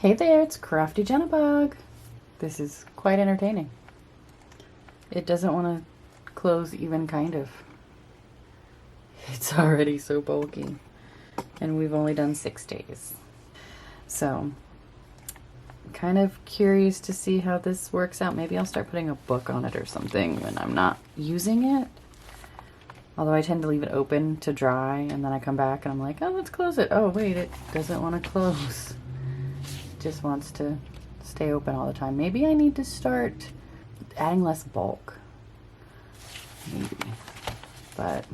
Hey there, it's Crafty Jennabug. This is quite entertaining. It doesn't want to close even kind of. It's already so bulky. And we've only done 6 days. So, I'm kind of curious to see how this works out. Maybe I'll start putting a book on it or something when I'm not using it. Although I tend to leave it open to dry and then I come back and I'm like, oh, let's close it. Oh, wait, it doesn't want to close. Just wants to stay open all the time. Maybe I need to start adding less bulk. Maybe. But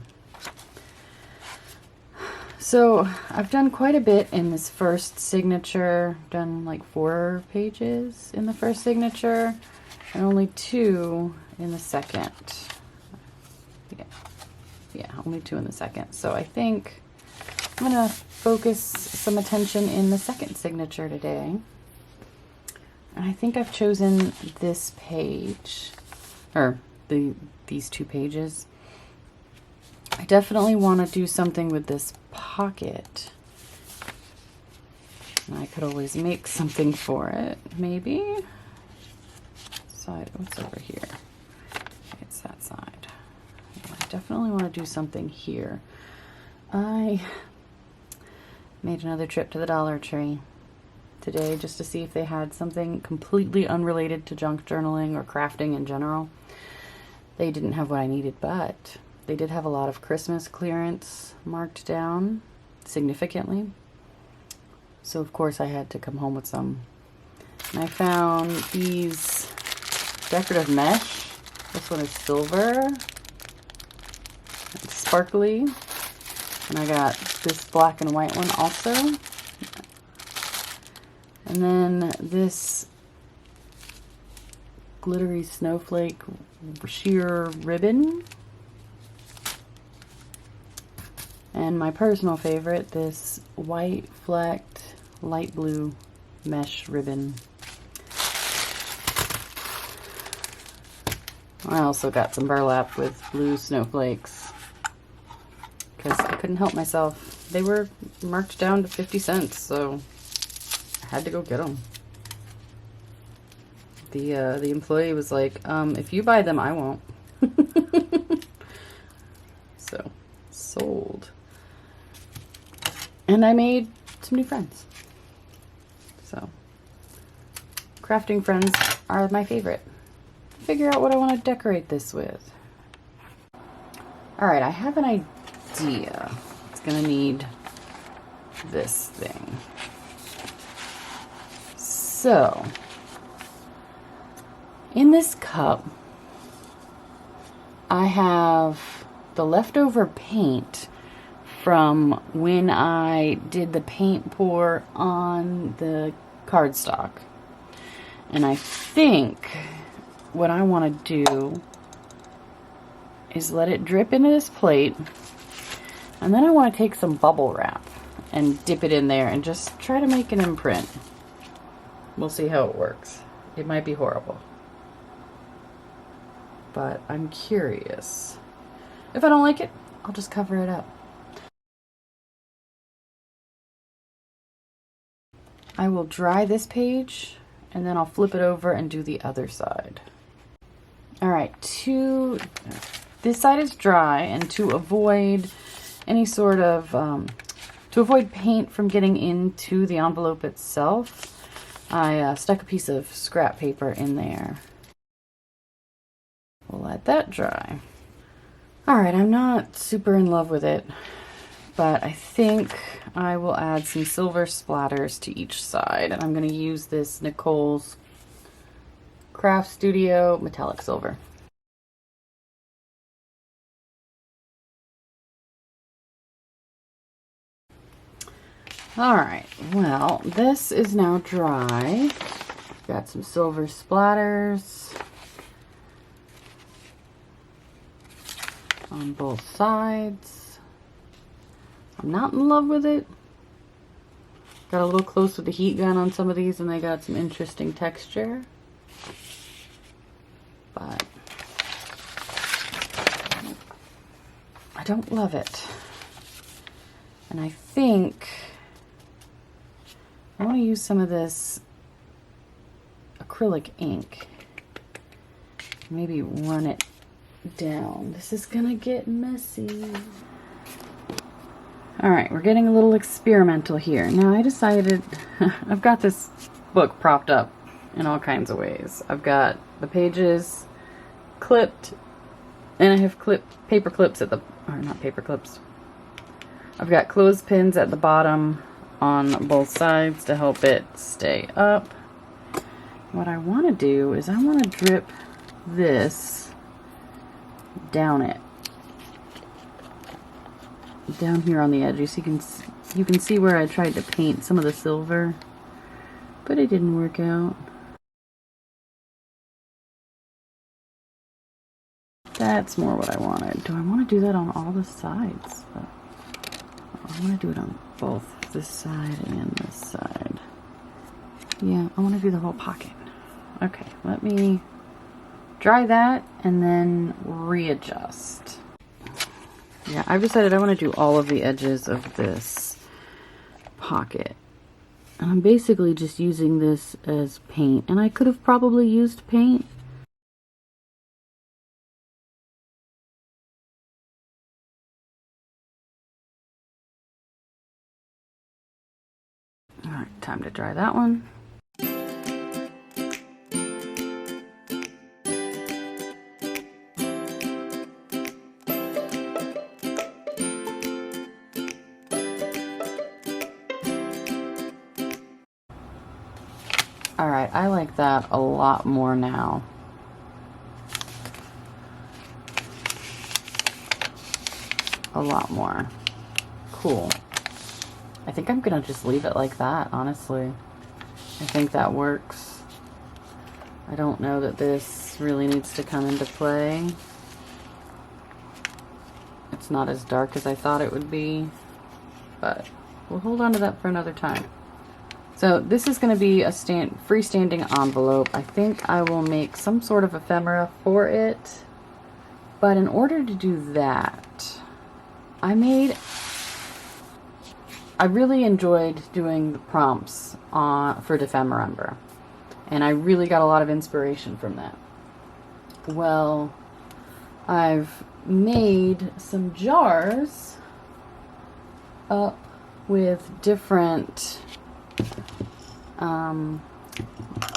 so I've done quite a bit in this first signature. Done like 4 pages in the first signature and only 2 in the second. Yeah, only 2 in the second. So I think I'm gonna focus some attention in the second signature today. And I think I've chosen this page, or these 2 pages. I definitely want to do something with this pocket. And I could always make something for it, maybe. Side, what's over here? It's that side. I definitely want to do something here. I made another trip to the Dollar Tree today just to see if they had something completely unrelated to junk journaling or crafting in general. They didn't have what I needed, but they did have a lot of Christmas clearance marked down significantly. So of course I had to come home with some. And I found these decorative mesh. This one is silver. It's sparkly. And I got this black and white one also. And then this glittery snowflake sheer ribbon. And my personal favorite, this white flecked light blue mesh ribbon. I also got some burlap with blue snowflakes because I couldn't help myself. They were marked down to 50 cents, so I had to go get them. The employee was like, if you buy them, I won't. So, sold. And I made some new friends. So, crafting friends are my favorite. Figure out what I want to decorate this with. Alright, I have an idea. It's gonna need this thing. So, in this cup, I have the leftover paint from when I did the paint pour on the cardstock. And I think what I want to do is let it drip into this plate, and then I want to take some bubble wrap and dip it in there and just try to make an imprint. We'll see how it works. It might be horrible, but I'm curious. If I don't like it, I'll just cover it up. I will dry this page and then I'll flip it over and do the other side. Alright, this side is dry, and to avoid any sort of, to avoid paint from getting into the envelope itself, I stuck a piece of scrap paper in there. We'll let that dry. Alright, I'm not super in love with it, but I think I will add some silver splatters to each side, and I'm going to use this Nicole's Craft Studio metallic silver. Alright, well, this is now dry. Got some silver splatters on both sides. I'm not in love with it. Got a little close with the heat gun on some of these and they got some interesting texture. But I don't love it. And I think I want to use some of this acrylic ink. Maybe run it down. This is gonna get messy. Alright, we're getting a little experimental here. Now I decided, I've got this book propped up in all kinds of ways. I've got the pages clipped, and I have paper clips at the, or not paper clips. I've got clothespins at the bottom on both sides to help it stay up. What I want to do is I want to drip this down it. Down here on the edges. You can see where I tried to paint some of the silver, but it didn't work out. That's more what I wanted. Do I want to do that on all the sides? I want to do it on both this side and this side. Yeah, I want to do the whole pocket. Okay, let me dry that and then readjust. Yeah, I've decided I want to do all of the edges of this pocket. And I'm basically just using this as paint. And I could have probably used paint. Alright, time to dry that one. Alright, I like that a lot more now. A lot more. Cool. I think I'm gonna just leave it like that, honestly. I think that works. I don't know that this really needs to come into play. It's not as dark as I thought it would be, but we'll hold on to that for another time. So this is going to be a freestanding envelope. I think I will make some sort of ephemera for it. But in order to do that, I really enjoyed doing the prompts for Dephemerember. And I really got a lot of inspiration from that. Well, I've made some jars up with different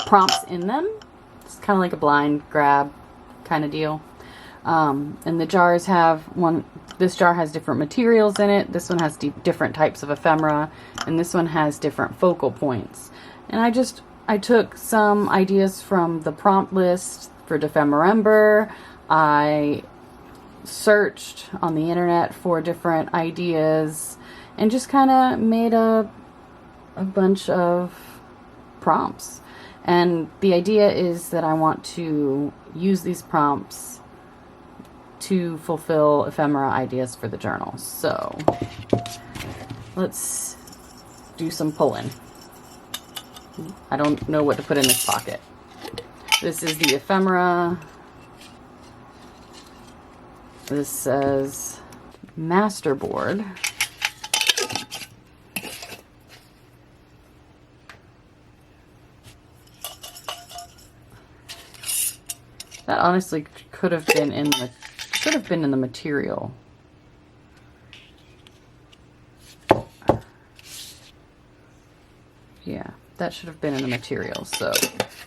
prompts in them. It's kind of like a blind grab kind of deal. And the jars have this jar has different materials in it. This one has different types of ephemera, and this one has different focal points. And I took some ideas from the prompt list for Dephemerember. I searched on the internet for different ideas and just kind of made a bunch of prompts. And the idea is that I want to use these prompts to fulfill ephemera ideas for the journal. So let's do some pulling. I don't know what to put in this pocket. This is the ephemera. This says masterboard. That honestly could have been in the material. Yeah, that should have been in the material. So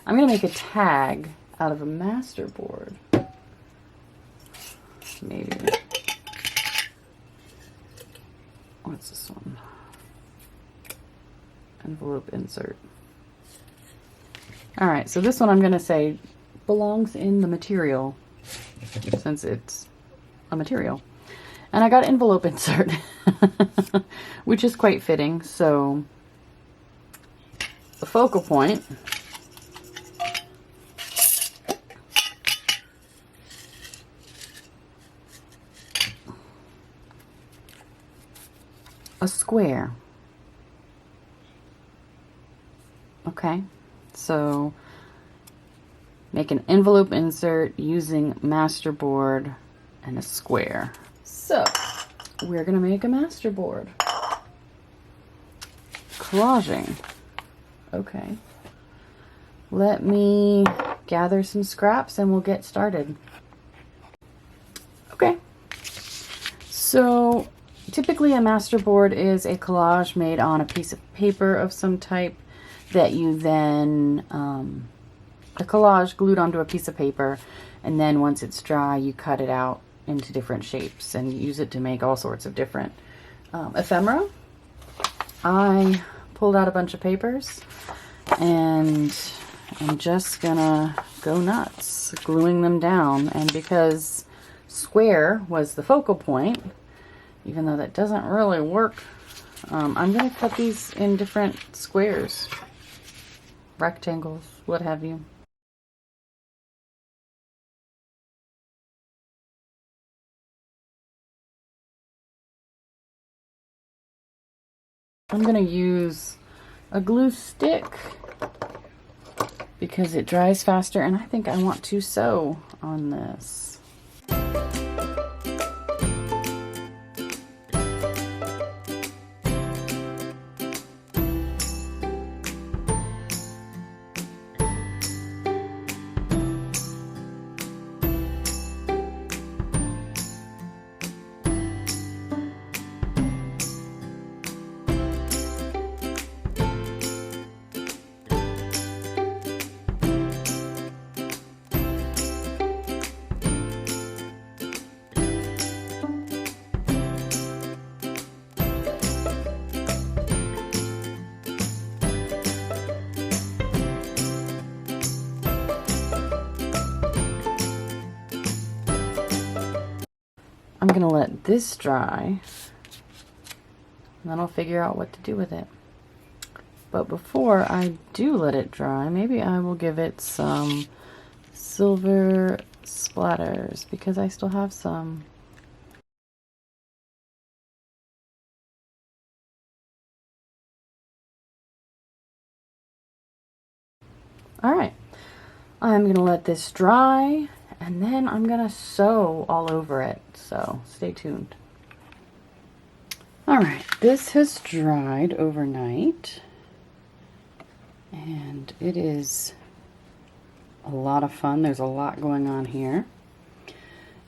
I'm gonna make a tag out of a masterboard. Maybe. What's this one? Envelope insert. All right, so this one I'm gonna say belongs in the material, since it's a material. And I got envelope insert, which is quite fitting. So the focal point a square. Okay, so make an envelope insert using masterboard and a square. So we're gonna make a masterboard. Collaging. Okay. Let me gather some scraps and we'll get started. Okay. So typically a masterboard is a collage made on a piece of paper of some type that you then, the collage glued onto a piece of paper, and then once it's dry you cut it out into different shapes and use it to make all sorts of different ephemera. I pulled out a bunch of papers and I'm just gonna go nuts gluing them down, and because square was the focal point, even though that doesn't really work, I'm gonna cut these in different squares, rectangles, what have you. I'm gonna use a glue stick because it dries faster, and I think I want to sew on this. I'm gonna let this dry, and then I'll figure out what to do with it. But before I do let it dry, maybe I will give it some silver splatters because I still have some. All right, I'm gonna let this dry, and then I'm gonna sew all over it, so stay tuned. All right, this has dried overnight, and it is a lot of fun. There's a lot going on here,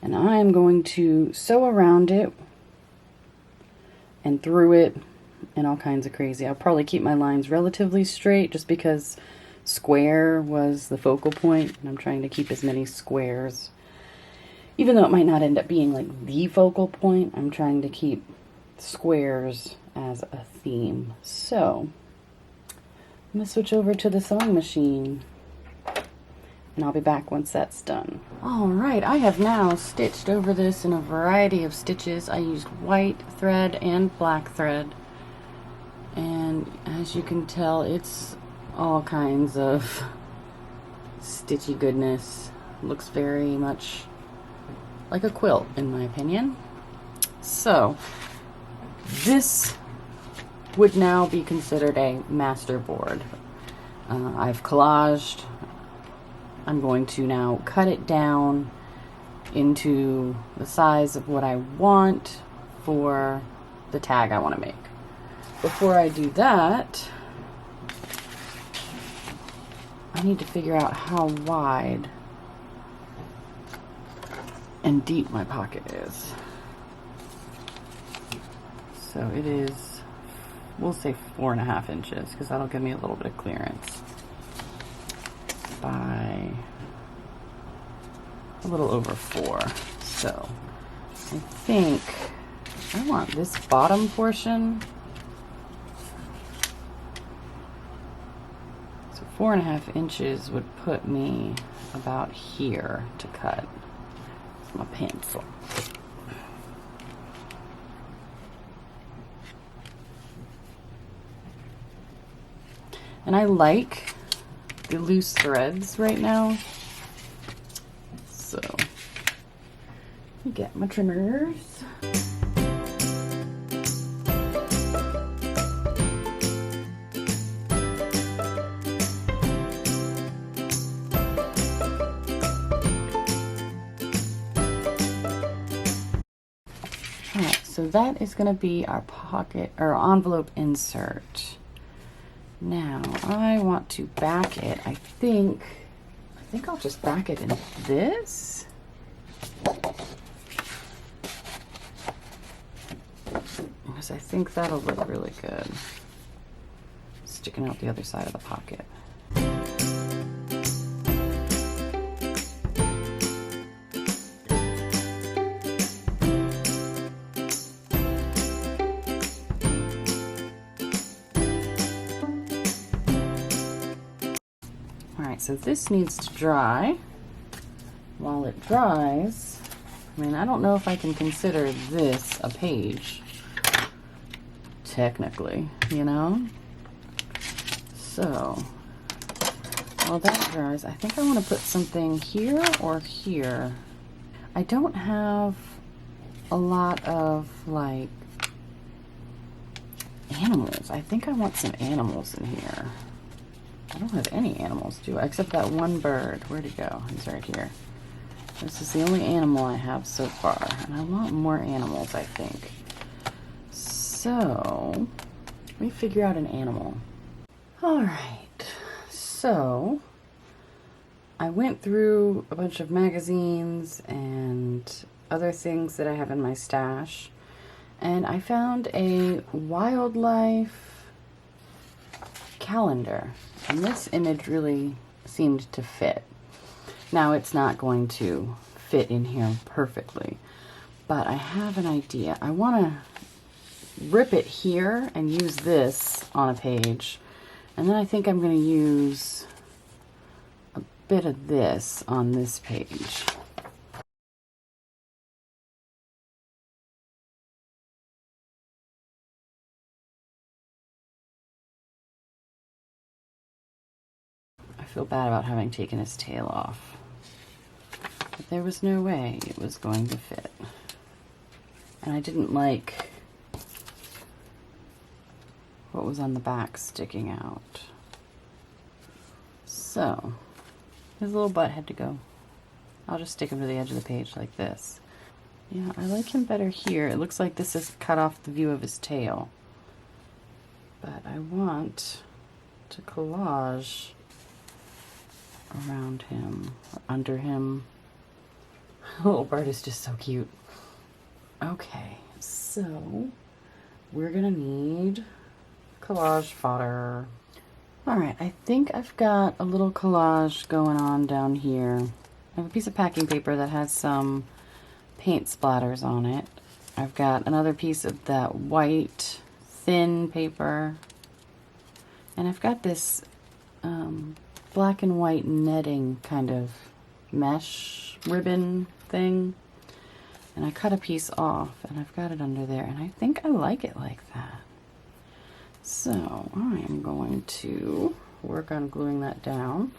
and I am going to sew around it and through it and all kinds of crazy. I'll probably keep my lines relatively straight just because square was the focal point, and I'm trying to keep as many squares, even though it might not end up being like the focal point. I'm trying to keep squares as a theme. So I'm gonna switch over to the sewing machine, and I'll be back once that's done. All right, I have now stitched over this in a variety of stitches. I used white thread and black thread, and as you can tell, it's all kinds of stitchy goodness. Looks very much like a quilt in my opinion. So this would now be considered a master board. I've collaged. I'm going to now cut it down into the size of what I want for the tag I want to make. Before I do that, I need to figure out how wide and deep my pocket is. So it is, we'll say 4.5 inches, because that'll give me a little bit of clearance, by a little over 4. So I think I want this bottom portion. So 4.5 inches would put me about here to cut. It's my pencil. And I like the loose threads right now. So let me get my trimmers. Alright, so that is going to be our pocket or envelope insert. Now I want to back it. I think I'll just back it in this. Because I think that'll look really good. Sticking out the other side of the pocket. Alright, so this needs to dry. While it dries, I mean, I don't know if I can consider this a page, technically, you know? So, while that dries, I think I want to put something here or here. I don't have a lot of, like, animals. I think I want some animals in here. I don't have any animals, do I? Except that one bird. Where'd he go? He's right here. This is the only animal I have so far, and I want more animals, I think. So, let me figure out an animal. Alright, so I went through a bunch of magazines and other things that I have in my stash, and I found a wildlife calendar, and this image really seemed to fit. Now, it's not going to fit in here perfectly, but I have an idea. I want to rip it here and use this on a page, and then I think I'm going to use a bit of this on this page. I feel bad about having taken his tail off. But there was no way it was going to fit. And I didn't like what was on the back sticking out. So, his little butt had to go. I'll just stick him to the edge of the page like this. Yeah, I like him better here. It looks like this has cut off the view of his tail. But I want to collage around him, or under him. The little bird is just so cute. Okay, so we're gonna need collage fodder. Alright, I think I've got a little collage going on down here. I have a piece of packing paper that has some paint splatters on it. I've got another piece of that white thin paper. And I've got this black and white netting kind of mesh ribbon thing. And I cut a piece off and I've got it under there, and I think I like it like that. So I am going to work on gluing that down.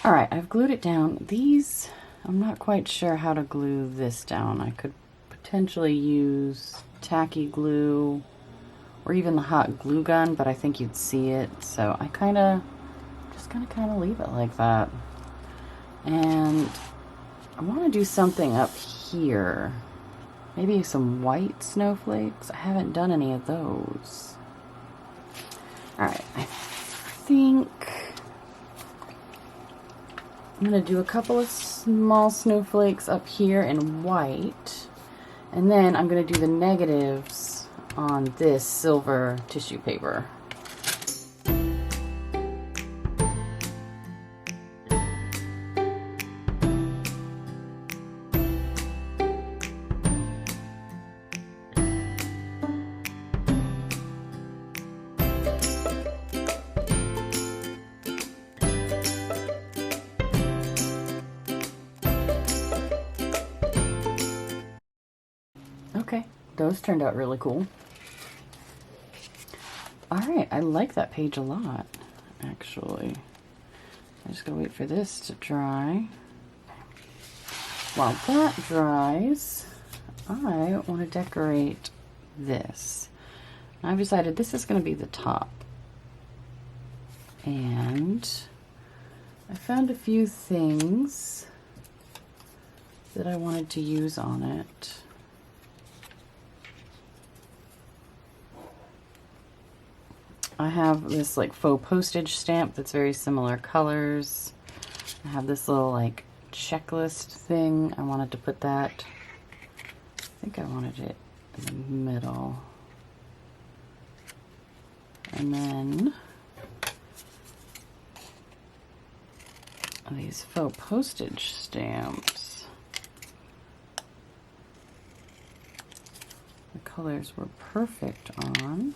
All right, I've glued it down. These, I'm not quite sure how to glue this down. I could potentially use tacky glue or even the hot glue gun, but I think you'd see it. So I just gonna leave it like that. And I want to do something up here. Maybe some white snowflakes. I haven't done any of those. Alright, I think I'm going to do a couple of small snowflakes up here in white. And then I'm going to do the negatives on this silver tissue paper. Okay, those turned out really cool. Alright, I like that page a lot, actually. I just gotta wait for this to dry. While that dries, I want to decorate this. I've decided this is going to be the top. And I found a few things that I wanted to use on it. I have this like faux postage stamp that's very similar colors. I have this little like checklist thing. I wanted to put that, I think I wanted it in the middle. And then these faux postage stamps. The colors were perfect on.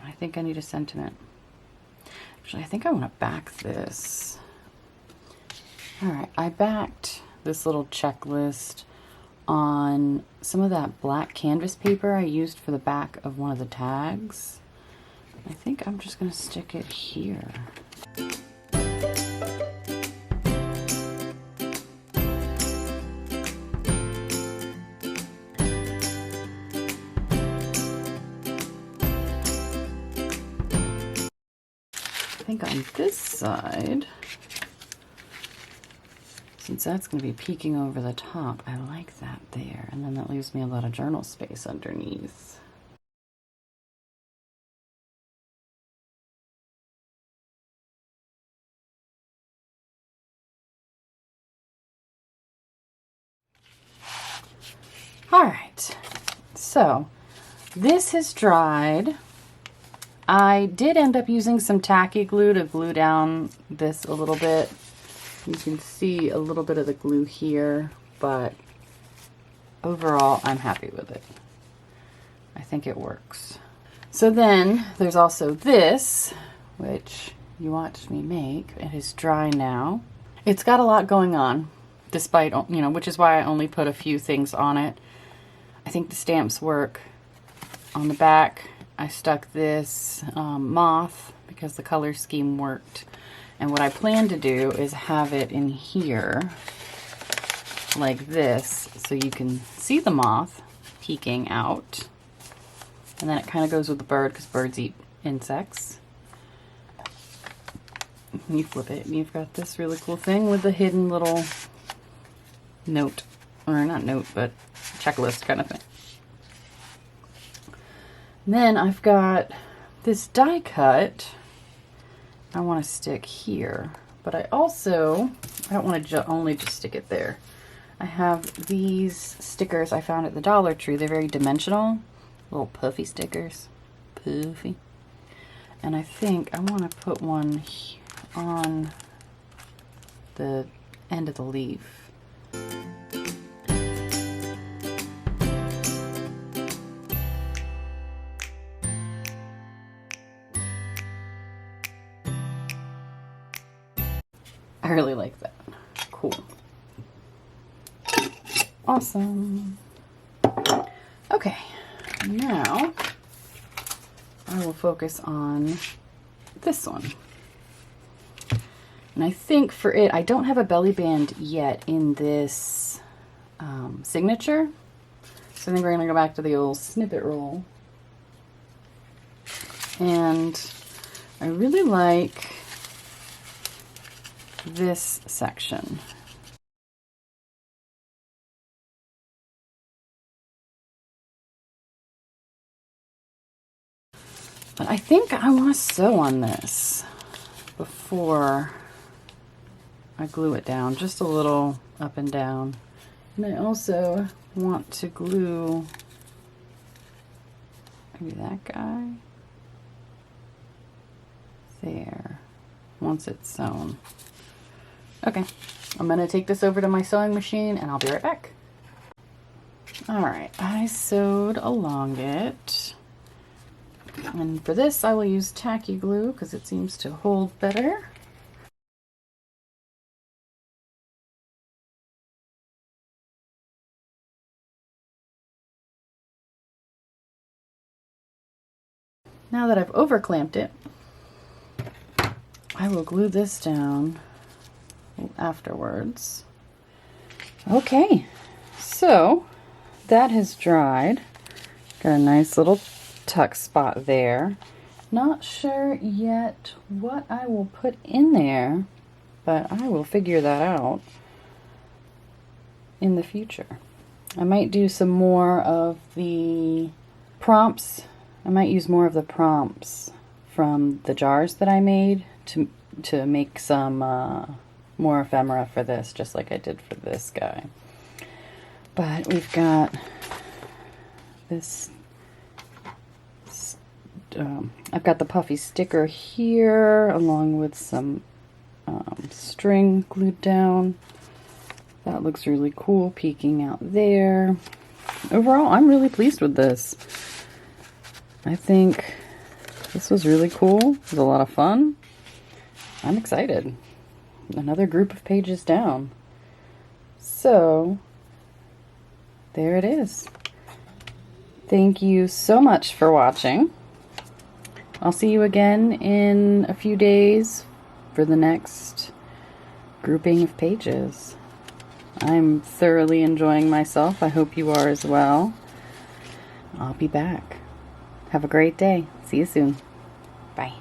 I think I need a sentiment. Actually, I think I want to back this. All right, I backed this little checklist on some of that black canvas paper I used for the back of one of the tags. I think I'm just going to stick it here. I think on this side, since that's going to be peeking over the top, I like that there. And then that leaves me a lot of journal space underneath. All right, so this has dried. I did end up using some tacky glue to glue down this a little bit. You can see a little bit of the glue here, but overall I'm happy with it. I think it works. So then there's also this, which you watched me make. It is dry now. It's got a lot going on, despite, you know, which is why I only put a few things on it. I think the stamps work. On the back, I stuck this moth because the color scheme worked. And what I plan to do is have it in here like this so you can see the moth peeking out. And then it kind of goes with the bird because birds eat insects. You flip it and you've got this really cool thing with the hidden little note, or not note, but checklist kind of thing. And then I've got this die cut I want to stick here, but I don't want to only just stick it there. I have these stickers I found at the Dollar Tree. They're very dimensional, little puffy stickers, puffy. And I think I want to put one on the end of the leaf. I really like that. Cool. Awesome. Okay, now I will focus on this one. And I think for it, I don't have a belly band yet in this signature. So I think we're going to go back to the old snippet roll. And I really like this section. But I think I want to sew on this before I glue it down, just a little up and down. And I also want to glue maybe that guy there once it's sewn. Okay, I'm gonna take this over to my sewing machine and I'll be right back. All right, I sewed along it. And for this, I will use tacky glue because it seems to hold better. Now that I've over clamped it, I will glue this down afterwards. Okay, so that has dried. Got a nice little tuck spot there. Not sure yet what I will put in there, but I will figure that out in the future. I might do some more of the prompts. I might use more of the prompts from the jars that I made to make some more ephemera for this, just like I did for this guy. But we've got this, I've got the puffy sticker here along with some string glued down. That looks really cool peeking out there. Overall, I'm really pleased with this. I think this was really cool. It was a lot of fun. I'm excited. Another group of pages down. So, there it is. Thank you so much for watching. I'll see you again in a few days for the next grouping of pages. I'm thoroughly enjoying myself. I hope you are as well. I'll be back. Have a great day. See you soon. Bye.